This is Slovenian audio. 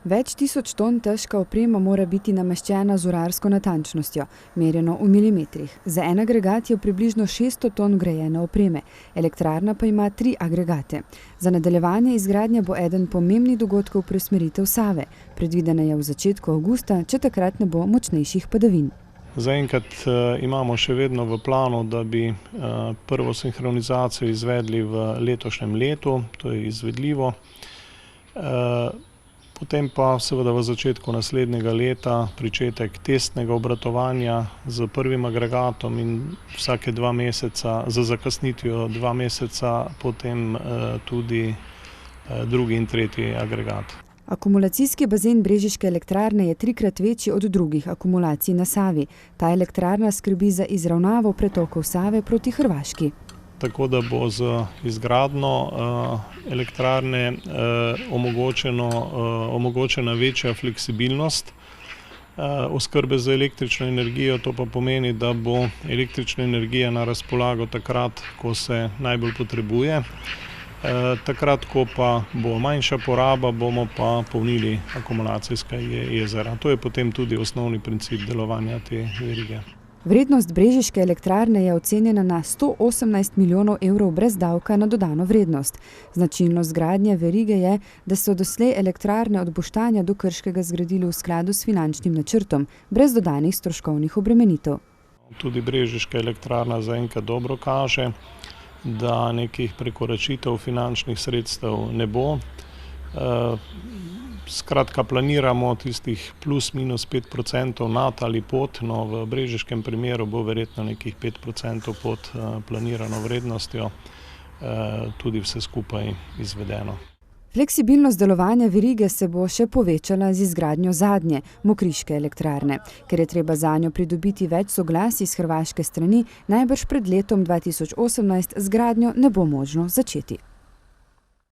Več tisoč ton težka oprema mora biti nameščena z urarsko natančnostjo, merjeno v milimetrih. Za en agregat je približno 600 ton vgrajene opreme, elektrarna pa ima 3 agregate. Za nadaljevanje izgradnje bo eden pomembnih dogodkov preusmeritev Save. Predvidena je v začetku avgusta, če takrat ne bo močnejših padavin. Zaenkrat imamo še vedno v planu, da bi prvo sinhronizacijo izvedli v letošnjem letu, to je izvedljivo. Potem pa seveda v začetku naslednjega leta pričetek testnega obratovanja z prvim agregatom in vsake 2 meseca, z zakasnitvijo 2 meseca, potem tudi drugi in tretji agregat. Akumulacijski bazen brežiške elektrarne je 3-krat večji od drugih akumulacij na Savi. Ta elektrarna skrbi za izravnavo pretokov Save proti Hrvaški. Tako da bo z izgradnjo elektrarne omogočena večja fleksibilnost oskrbe z električno energijo. To pa pomeni, da bo električna energija na razpolago takrat, ko se najbolj potrebuje. Takrat, ko pa bo manjša poraba, bomo pa polnili akumulacijska jezera. To je potem tudi osnovni princip delovanja te verige. Vrednost brežiške elektrarne je ocenjena na 118 milijonov evrov brez davka na dodano vrednost. Značilnost gradnje verige je, da so doslej elektrarne od Boštanja do Krškega zgradili v skladu s finančnim načrtom, brez dodanih stroškovnih obremenitev. Tudi brežiška elektrarna zaenkrat dobro kaže, da nekih prekoračitev finančnih sredstev ne bo. Skratka, planiramo tistih plus minus 5% nad ali pod, no v brežiškem primeru bo verjetno nekih 5% pod planirano vrednostjo, tudi vse skupaj izvedeno. Fleksibilnost delovanja verige se bo še povečala z izgradnjo zadnje, mokriške elektrarne. Ker je treba zanjo pridobiti več soglasij s hrvaške strani, najbrž pred letom 2018 z gradnjo ne bo možno začeti.